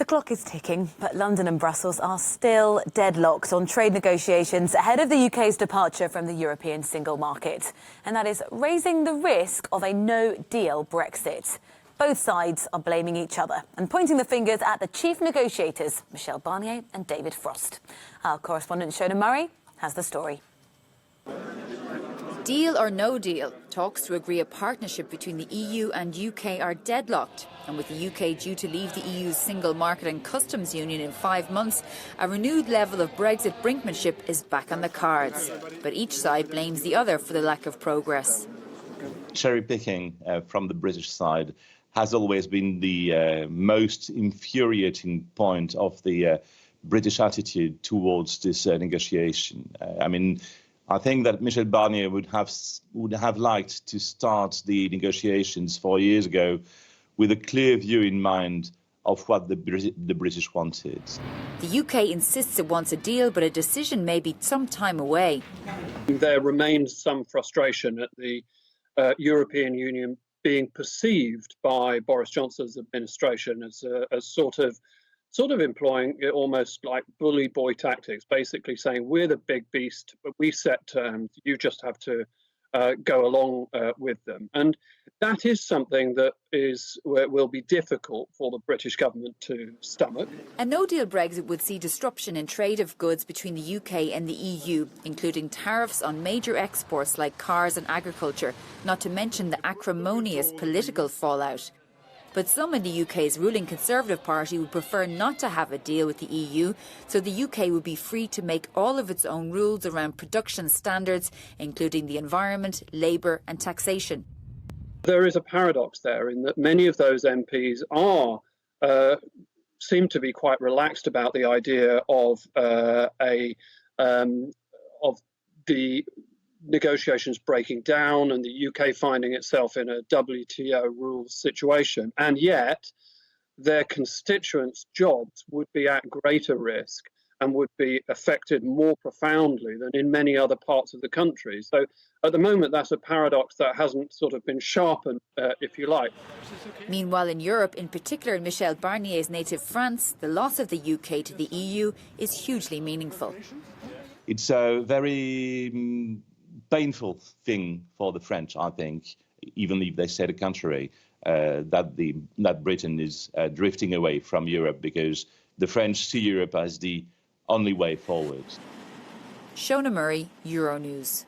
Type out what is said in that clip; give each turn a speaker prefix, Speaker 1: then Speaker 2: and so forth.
Speaker 1: The clock is ticking, but London and Brussels are still deadlocked on trade negotiations ahead of the UK's departure from the European single market. And that is raising the risk of a no deal Brexit. Both sides are blaming each other and pointing the fingers at the chief negotiators, Michel Barnier and David Frost. Our correspondent Shona Murray has the story.
Speaker 2: Deal or no deal, talks to agree a partnership between the EU and UK are deadlocked. And with the UK due to leave the EU's single market and customs union in 5 months, a renewed level of Brexit brinkmanship is back on the cards. But each side blames the other for the lack of progress.
Speaker 3: Cherry picking from the British side has always been the most infuriating point of the British attitude towards this negotiation. I think that Michel Barnier would have liked to start the negotiations 4 years ago with a clear view in mind of what the British wanted.
Speaker 2: The UK insists it wants a deal, but a decision may be some time away.
Speaker 4: There remains some frustration at the European Union being perceived by Boris Johnson's administration as sort of employing almost like bully boy tactics, basically saying we're the big beast, but we set terms, you just have to go along with them. And that is something that will be difficult for the British government to stomach.
Speaker 2: A no-deal Brexit would see disruption in trade of goods between the UK and the EU, including tariffs on major exports like cars and agriculture, not to mention the acrimonious political fallout. But some in the UK's ruling Conservative Party would prefer not to have a deal with the EU, so the UK would be free to make all of its own rules around production standards, including the environment, labour and taxation.
Speaker 4: There is a paradox there in that many of those MPs seem to be quite relaxed about the idea of the negotiations breaking down and the UK finding itself in a WTO rules situation, and yet their constituents' jobs would be at greater risk and would be affected more profoundly than in many other parts of the country. So at the moment, that's a paradox that hasn't sort of been sharpened, if you like.
Speaker 2: Meanwhile, in Europe, in particular in Michel Barnier's native France, the loss of the UK to the EU is hugely meaningful.
Speaker 3: It's a very painful thing for the French, I think, even if they say the contrary, that Britain is drifting away from Europe because the French see Europe as the only way forward.
Speaker 2: Shona Murray, Euronews.